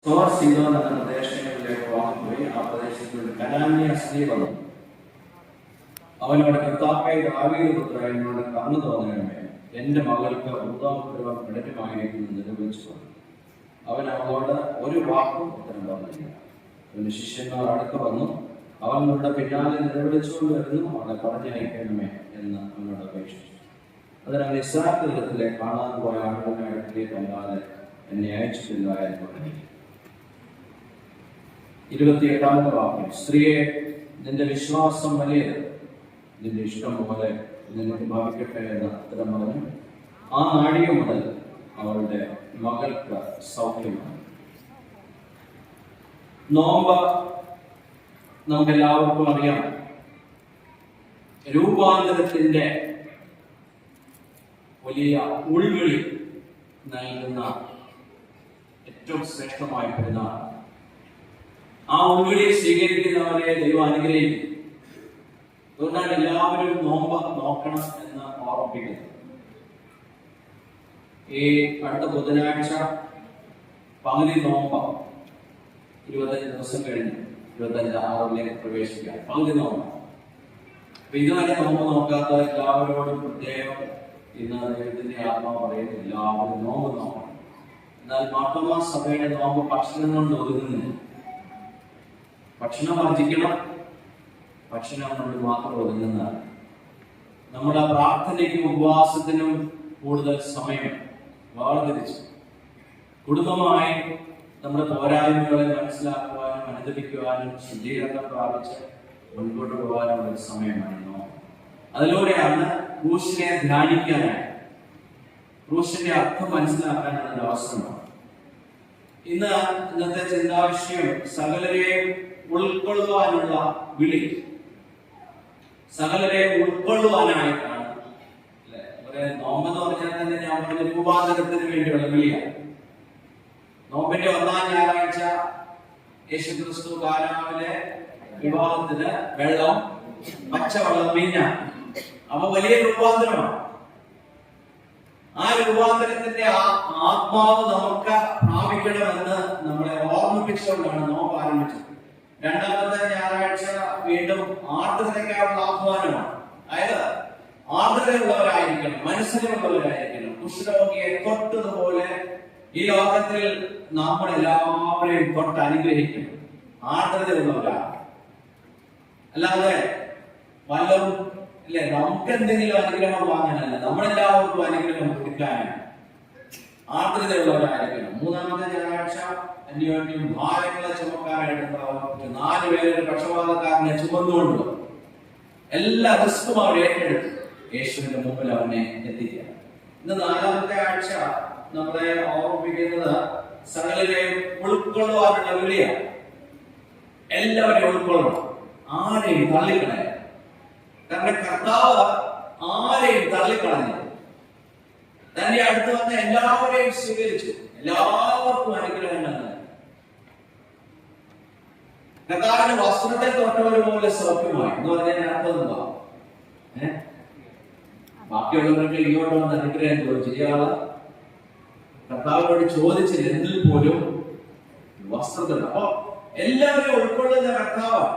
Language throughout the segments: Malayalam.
സീതോൻ എന്ന പ്രദേശങ്ങളിലേക്ക് പോയി ആ പ്രദേശത്തിൽ ഒരു കനാന്യ സ്ത്രീ വന്നു. അവനോട് കർത്താവേ ദാവീദ് പുത്രാ, എന്നോട് കണ്ണു തോന്നണമേ, എന്റെ മകൾക്ക് വൃദ്ധാപ്യപൂർവ്വം കഠിനമായിരിക്കുന്നു നിരൂപിച്ചു. അവൻ അവളോട് ഒരു വാക്കും ഉത്തരം പറഞ്ഞില്ല. അവന്റെ ശിഷ്യന്മാർ അടുത്ത് വന്നു. അവങ്ങളുടെ പിന്നാലെ നിലവിളിച്ചുകൊണ്ട് വരുന്നു, അവളെ പറഞ്ഞയക്കണമേ എന്ന് അവനോട് അപേക്ഷിച്ചു. അതിനാൽ ഇസ്രായേൽ ദിനത്തിലെ കാണാൻ പോയ ആളുകളുടെ അടുത്തേക്ക് അല്ലാതെ എന്നെ അയച്ചിട്ടില്ല എന്ന് പറഞ്ഞു. 28ാമത്തെ വാക്യം, സ്ത്രീയെ, നിന്റെ വിശ്വാസം വലിയത്, നിന്റെ ഇഷ്ടം പോലെ നിനക്ക് ഭാവിക്കട്ടെ എന്ന് ഉത്തരം പറഞ്ഞു. ആ നാഴിക മുതൽ അവളുടെ മകൾക്ക് സൗഖ്യമാണ്. നോമ്പ് നമുക്കെല്ലാവർക്കും അറിയാം, രൂപാന്തരത്തിന്റെ വലിയ ഉൾവിളി നൽകുന്ന ഏറ്റവും ശ്രേഷ്ഠമായ പെരുന്നാൾ. ആ ഉൾവിളി സ്വീകരിക്കുന്നവരെ ദൈവം അനുഗ്രഹിക്കും. അതുകൊണ്ടാണ് എല്ലാവരും നോമ്പ് നോക്കണം എന്ന് ഓർമ്മിപ്പിക്കുന്നത്. ഈ അടുത്ത ബുധനാഴ്ച പകുതി നോമ്പ്, 25 ദിവസം കഴിഞ്ഞ് 25 പ്രവേശിക്കാം. പകുതി നോമ്പ്. അപ്പൊ ഇതുവരെ നോമ്പ് നോക്കാത്ത എല്ലാവരോടും പ്രത്യേകം ഇന്ന് ദൈവത്തിന്റെ ആത്മാവ് പറയുന്നു, എല്ലാവരും നോമ്പ് നോക്കണം. എന്നാൽ മാർത്തോമാ സഭയുടെ നോമ്പ് ഭക്ഷണം കൊണ്ട് ഒതുങ്ങുന്നില്ല. ഭക്ഷണം വർജിക്കണം, ഭക്ഷണം കൊണ്ട് മാത്രം ഒതുങ്ങുന്നതാണ്. നമ്മുടെ പ്രാർത്ഥനയ്ക്കും ഉപവാസത്തിനും കൂടുതൽ സമയം വേർതിരിച്ച് കുടുംബമായി നമ്മുടെ പോരായ്മകളെ മനസ്സിലാക്കുവാനും അനുദപിക്കുവാനും ശുദ്ധീകരണം പ്രാപിച്ച് മുൻപോട്ട് പോകാനുള്ള ഒരു സമയമാണ് നോമ്പ്. അതിലൂടെയാണ് ക്രൂശിനെ ധ്യാനിക്കാനായി, ക്രൂശിന്റെ അർത്ഥം മനസ്സിലാക്കാനുള്ള ഒരു അവസരമാണ്. ഇന്നത്തെ ചിന്താവിഷയം സകലരെയും ഉൾക്കൊള്ളുവാനുള്ള വിളി, സകലരെയും ഉൾക്കൊള്ളുവാനായിട്ടാണ്. നോമ്പെന്ന് പറഞ്ഞാൽ തന്നെ ഞാൻ പറഞ്ഞ രൂപാന്തരത്തിന് വേണ്ടിയുള്ള വിളിയാണ്. നോമ്പിന്റെ 1ാം ഞായറാഴ്ച യേശുക്രിസ്തു കാനാവിലെ വിവാഹത്തിന് വെള്ളം, പച്ചവെള്ളം വീഞ്ഞാണ്. അപ്പൊ വലിയ രൂപാന്തരമാണ്. ആ രൂപാന്തരത്തിന്റെ ആത്മാവ് നമുക്ക് പ്രാപിക്കണമെന്ന് നമ്മളെ ഓർമ്മിപ്പിച്ചുകൊണ്ടാണ് നോമ്പ് ആരംഭിച്ചത്. 2ാമത്തെ ഞായറാഴ്ച വീണ്ടും ആർദ്രതയ്ക്കായുള്ള ആഹ്വാനമാണ്. അതായത് ആർദ്രതയുള്ളവരായിരിക്കണം, മനസ്സിലുള്ളവരായിരിക്കണം. കുഷ്ഠരോഗിയെ തൊട്ടതുപോലെ ഈ ലോകത്തിൽ നമ്മളെല്ലാവരെയും തൊട്ട് അനുഗ്രഹിക്കണം. ആർദ്രതയുള്ളവരാണ്. അല്ലാതെ വല്ലതും ഇല്ലേ, നമുക്ക് എന്തെങ്കിലും അനുഗ്രഹം വാങ്ങാനല്ല, നമ്മളെല്ലാവർക്കും അനുഗ്രഹം കൊടുക്കാനാണ്. ആർദ്രതയുള്ളവരായിരിക്കണം. 3ാമത്തെ ഞായറാഴ്ച അന്യോന്യം ഭാരങ്ങളെ ചുമക്കാനായിട്ട് 4 പേരുടെ പക്ഷപാതക്കാരനെ ചുമന്നുകൊണ്ട് എല്ലാ റിസ്കും അവർ ഏറ്റെടുത്തു യേശുവിന്റെ മുമ്പിൽ അവനെ എത്തിക്കുക. ഇന്ന് 4ാമത്തെ ആഴ്ച നമ്മളെ ഓർമ്മിപ്പിക്കുന്നത് സകലരെയും ഉൾക്കൊള്ളുവാനുള്ള വിളിയാണ്. എല്ലാവരെയും ഉൾക്കൊള്ളണം, ആരെയും തള്ളിക്കളയാം. കാരണം കർത്താവ് ആരെയും തള്ളിക്കളഞ്ഞു. തന്റെ അടുത്ത് വന്ന് എല്ലാവരെയും സ്വീകരിച്ചു, എല്ലാവർക്കും അനുഗ്രഹങ്ങൾ. കർത്താവിന്റെ വസ്ത്രത്തെ തൊട്ടവർ പോലെ സൗഖ്യമായി എന്ന് പറഞ്ഞാൽ അർത്ഥം എന്താ? ബാക്കിയുള്ളവർക്ക് ഇങ്ങോട്ട് വന്ന് അനുഗ്രഹം ചോദിച്ചു. ഇയാള് കർത്താവിനോട് ചോദിച്ചില്ല, എന്നിൽ പോലും വസ്ത്രത്തിൽ. അപ്പൊ എല്ലാവരെയും ഉൾക്കൊള്ളുന്ന കർത്താവാണ്.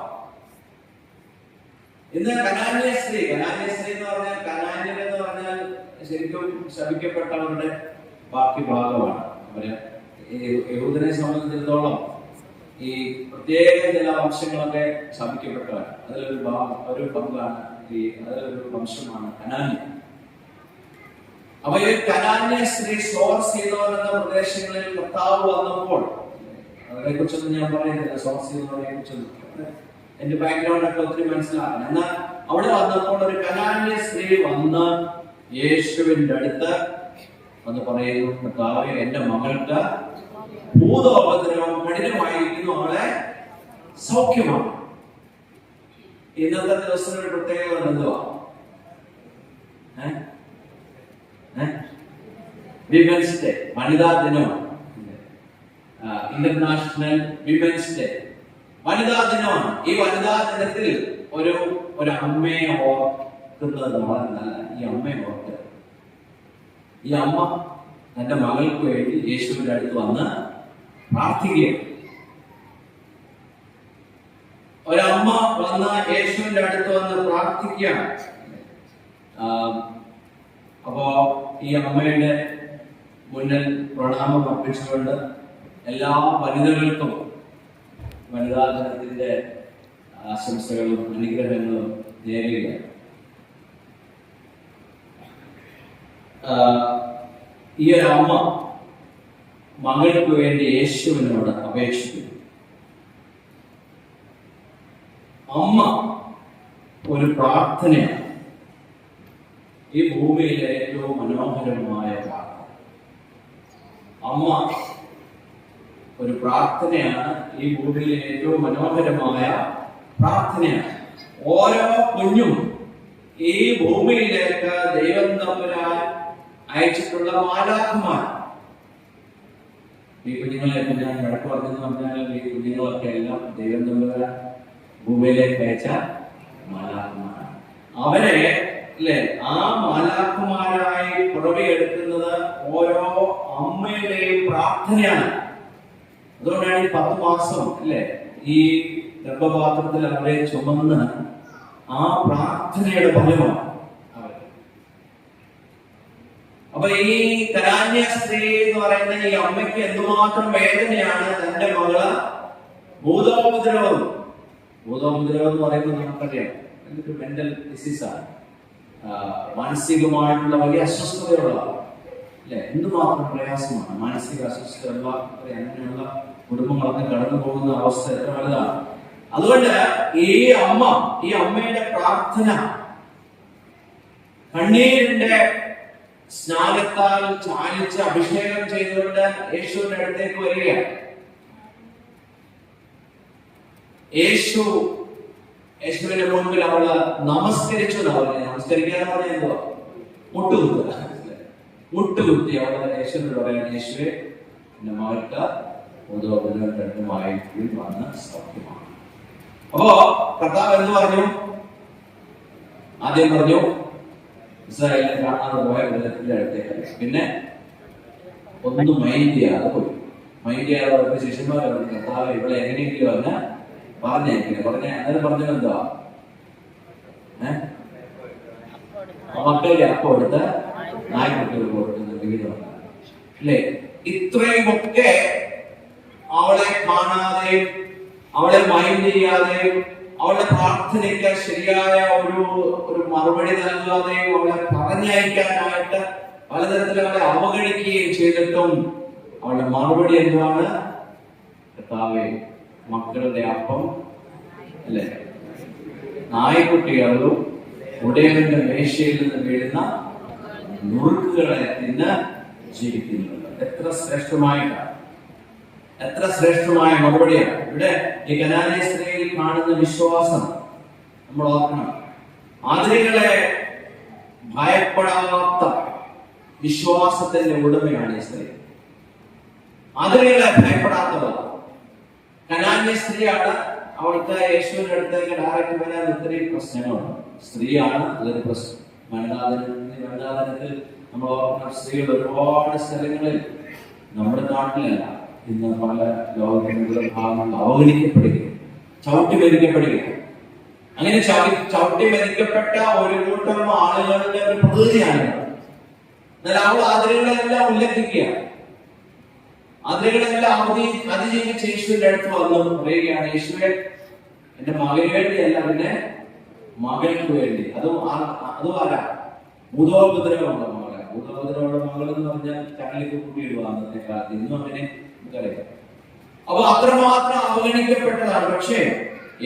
ഇന്ന് കനാന്യ സ്ത്രീ എന്ന് പറഞ്ഞാൽ, കനാന്യൻ എന്ന് പറഞ്ഞാൽ ശരിക്കും ശപിക്കപ്പെട്ടവരുടെ ബാക്കി ഭാഗമാണ്. അവര് യഹൂദനെ സംബന്ധിച്ചിടത്തോളം ഈ പ്രത്യേക ചില വംശങ്ങളൊക്കെ ശപിക്കപ്പെട്ടവരാണ്. ഒരു പങ്കാണ് അതിലൊരു വംശമാണ് കനാന്യ. അപ്പൊ ഈ കനാന്യ സ്ത്രീ സോർ സീദോൻ എന്ന പ്രദേശങ്ങളിൽ കർത്താവ് വന്നപ്പോൾ, അതിനെ കുറിച്ചൊന്നും ഞാൻ പറയുന്നില്ല, സോർ സീദോനെ കുറിച്ചൊന്നും എന്റെ ബാക്ക്ഗ്രൗണ്ട് ഒക്കെ ഒത്തിരി മനസ്സിലാക്കണം. എന്നാൽ അവിടെ വന്നപ്പോൾ ഒരു കനാന്യ സ്ത്രീ വന്ന് യേശുവിന്റെ അടുത്ത് വന്ന് പറയുന്നു, കർത്താവേ, എന്റെ മകൾക്ക് ഭൂതോപദ്രവം കഠിനമായിരിക്കുന്നു, അവളെ സൗഖ്യമാണ്. ഇന്നത്തെ ദിവസം ഒരു പ്രത്യേകത എന്തുവാ? വിമൻസ് ഡേ, വനിതാ ദിനമാണ്. ഇന്റർനാഷണൽ വിമൻസ് ഡേ, വനിതാ ദിനമാണ്. ഈ വനിതാ ദിനത്തിൽ ഒരു അമ്മയെ ഓർക്കുന്നത് വളരെ നല്ല. ഈ അമ്മയെ ഓർക്കുക, ഈ അമ്മ തന്റെ മകൾക്ക് വേണ്ടി യേശുവിന്റെ അടുത്ത് വന്ന് പ്രാർത്ഥിക്കുക. ഒരമ്മ വന്ന് യേശുവിന്റെ അടുത്ത് വന്ന് പ്രാർത്ഥിക്കുകയാണ്. അപ്പോ ഈ അമ്മയുടെ മുന്നിൽ പ്രണാമം അർപ്പിച്ചുകൊണ്ട് എല്ലാ വനിതകൾക്കും വനിതാ ദിനത്തിന്റെ ആശംസകളും അനുഗ്രഹങ്ങളും നേരുകയാണ്. ഈ ഒരു അമ്മ മകൾക്ക് വേണ്ടി യേശുവിനോട് അപേക്ഷിക്കുന്നു. അമ്മ ഒരു പ്രാർത്ഥനയാണ്. ഈ ഭൂമിയിലെ ഏറ്റവും മനോഹരമായ പ്രാർത്ഥന. അമ്മ ഒരു പ്രാർത്ഥനയാണ്. ഈ ഭൂമിയിലെ ഏറ്റവും മനോഹരമായ പ്രാർത്ഥനയാണ്. ഓരോ കുഞ്ഞും ഈ ഭൂമിയിലേക്ക് ദൈവം തമ്പുരാൻ അയച്ചിട്ടുള്ള മാലാഖമാർ. ഈ കുഞ്ഞുങ്ങളെയൊക്കെ ഞാൻ വഴക്ക് പറഞ്ഞെന്ന് പറഞ്ഞാൽ ഈ കുഞ്ഞുങ്ങളൊക്കെ എല്ലാം ദൈവം തമ്പുരാൻ ഭൂമിയിലേക്ക് അയച്ച മാലാഖമാരാണ്. അവരെ അല്ലെ ആ മാലാഖമാരായി പുറമെടുക്കുന്നത് ഓരോ അമ്മയുടെയും പ്രാർത്ഥനയാണ്. അതുകൊണ്ടാണ് ഈ 10 മാസം അല്ലെ ഈ ഗർഭപാത്രത്തിൽ അവരെ ചുമന്ന് ആ പ്രാർത്ഥനയുടെ ഫലമാണ്. അപ്പൊ ഈ കനാന്യ സ്ത്രീ എന്ന് പറയുന്ന ഈ അമ്മയ്ക്ക് എന്തുമാത്രം വേദനയാണ് തന്റെ മകള് ഭൂതോപദ്രവം എന്ന് പറയുന്നത് നമുക്കറിയാം. ഇതൊരു മെന്റൽ ഡിസീസാണ്. മാനസികമായിട്ടുള്ള വലിയ അസ്വസ്ഥതയുള്ള അല്ലെ, എന്തുമാത്രം പ്രയാസമാണ്. മാനസിക അസ്വസ്ഥതയുള്ള അങ്ങനെയുള്ള കുടുംബങ്ങളൊക്കെ കടന്നു പോകുന്ന അവസ്ഥ എത്ര വലുതാണ്. അതുകൊണ്ട് ഈ അമ്മയുടെ പ്രാർത്ഥന കണ്ണീരിന്റെ സ്നാനത്താൽ ചാലിച്ച് അഭിഷേകം ചെയ്തുകൊണ്ട് യേശുവിന്റെ അടുത്തേക്ക് വരികയാണ്. യേശുവിന്റെ മുൻപിൽ അവള് നമസ്കരിച്ചു. നമസ്കരിക്കാന്ന് പറഞ്ഞാൽ എന്തോ മുട്ടുകുത്തി അവള് യേശുവിനോട് പറയാൻ, യേശുവെ എന്റെ മകൾക്ക് ഉദോപദ്രവമായിട്ട് വന്ന് സൗഖ്യമാണ്. അപ്പോ കർത്താവ് എന്ന് പറഞ്ഞു? ആദ്യം പറഞ്ഞു ഇസ്രായേലിനെ കാണാതെ പോയ വിധത്തിന്റെ അടുത്തേക്ക്. പിന്നെ ഒന്നും മൈൻഡ് ചെയ്യാതെ പോയി. മൈൻഡ് ചെയ്യാതെ ശിഷ്യന്മാർ പറഞ്ഞു, കർത്താവ് ഇവിടെ എങ്ങനെയെങ്കിലും അവന് പറഞ്ഞേക്കില്ല. അന്നേരം പറഞ്ഞത് എന്താ? മക്കളുടെ അപ്പം എടുത്ത് നായ്ക്കുട്ടികൾ കൊടുക്കുന്ന വിഹിതമാണ് അല്ലേ? ഇത്രയുമൊക്കെ അവളെ കാണാതെയും അവളെ മൈൻഡ് ചെയ്യാതെയും അവളുടെ പ്രാർത്ഥനയ്ക്ക് ശരിയായ ഒരു മറുപടി നൽകാതെയും അവളെ പറഞ്ഞയക്കാനായിട്ട് പലതരത്തിൽ അവളെ അവഗണിക്കുകയും ചെയ്തിട്ടും അവളുടെ മറുപടി എന്താണ്? കർത്താവേ, മക്കളുടെ അപ്പം അല്ലെ നായ്ക്കുട്ടികളും ഉടയവന്റെ മേശയിൽ നിന്ന് വീഴുന്ന നുറുക്കുകളെ തിന്ന് ജീവിക്കുന്നുണ്ട്. എത്ര ശ്രേഷ്ഠമായ മറുപടിയാണ്. ഇവിടെ ഈ കനാന്യ സ്ത്രീയിൽ കാണുന്ന വിശ്വാസം നമ്മൾ ഓർക്കണം. ആതിരകളെ ഭയപ്പെടാത്ത വിശ്വാസത്തിന്റെ ഉടമയാണ് ഈ സ്ത്രീ. ആതിരകളെ ഭയപ്പെടാത്തവർ കനാന്യ സ്ത്രീയാണ്. അവൾക്ക് യേശുവിന്റെ അടുത്തേക്ക് ഡയറക്റ്റ് വരാൻ ഒത്തിരി പ്രശ്നങ്ങളുണ്ട്. സ്ത്രീയാണ് അതൊരു പ്രശ്നം. വനിതാദിനത്തിൽ നമ്മൾ ഓർക്കുന്ന സ്ത്രീകൾ ഒരുപാട് സ്ഥലങ്ങളിൽ, നമ്മുടെ നാട്ടിലല്ല, ഇന്ന് പല ലോകത്തിന്റെ ഭാഗങ്ങളിൽ അവഗണിക്കപ്പെടുകയും ചവിട്ടി മെതിക്കപ്പെടുകയും. അങ്ങനെ ചവിട്ടി മെതിക്കപ്പെട്ട ഒരു കൂട്ടം ആളുകളുടെ ഒരു പ്രതിനിധിയാണ്. എന്നാൽ അവൾ അതിരുകളെല്ലാം ഉല്ലംഘിക്കുകയാണ്. അതിരുകളെല്ലാം അതിജീവിച്ച് യേശുവിന്റെ അടുത്ത് വന്ന് പറയുകയാണ്, യേശുവെ എന്റെ മകന് വേണ്ടിയല്ല, പിന്നെ മകൾക്ക് വേണ്ടി. അതും ആരാ? ഭൂതോപദ്രവമുള്ള മകളെ. ഭൂതോപദ്രവമുള്ള മകൾ എന്ന് പറഞ്ഞാൽ ചാനലിക്ക് കൂട്ടിയിടുക അന്നത്തെ കാലത്ത്. ഇന്നും അങ്ങനെ നമുക്കറിയാം. അപ്പൊ അത്രമാത്രം അവഗണിക്കപ്പെട്ടതാണ്. പക്ഷേ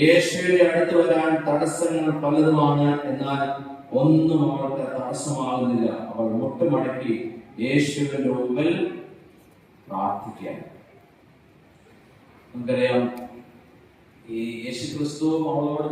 യേശുവിന്റെ അടുത്ത് വരാൻ തടസ്സങ്ങൾ പലതുമാണ്. എന്നാൽ ഒന്നും അവൾക്ക് തടസ്സമാകുന്നില്ല. അവൾ മുട്ടുമടക്കി യേശുവിന്റെ മുമ്പിൽ പ്രാർത്ഥിക്കാൻ. നമുക്കറിയാം, ഈ യേശു ക്രിസ്തു അവളോട്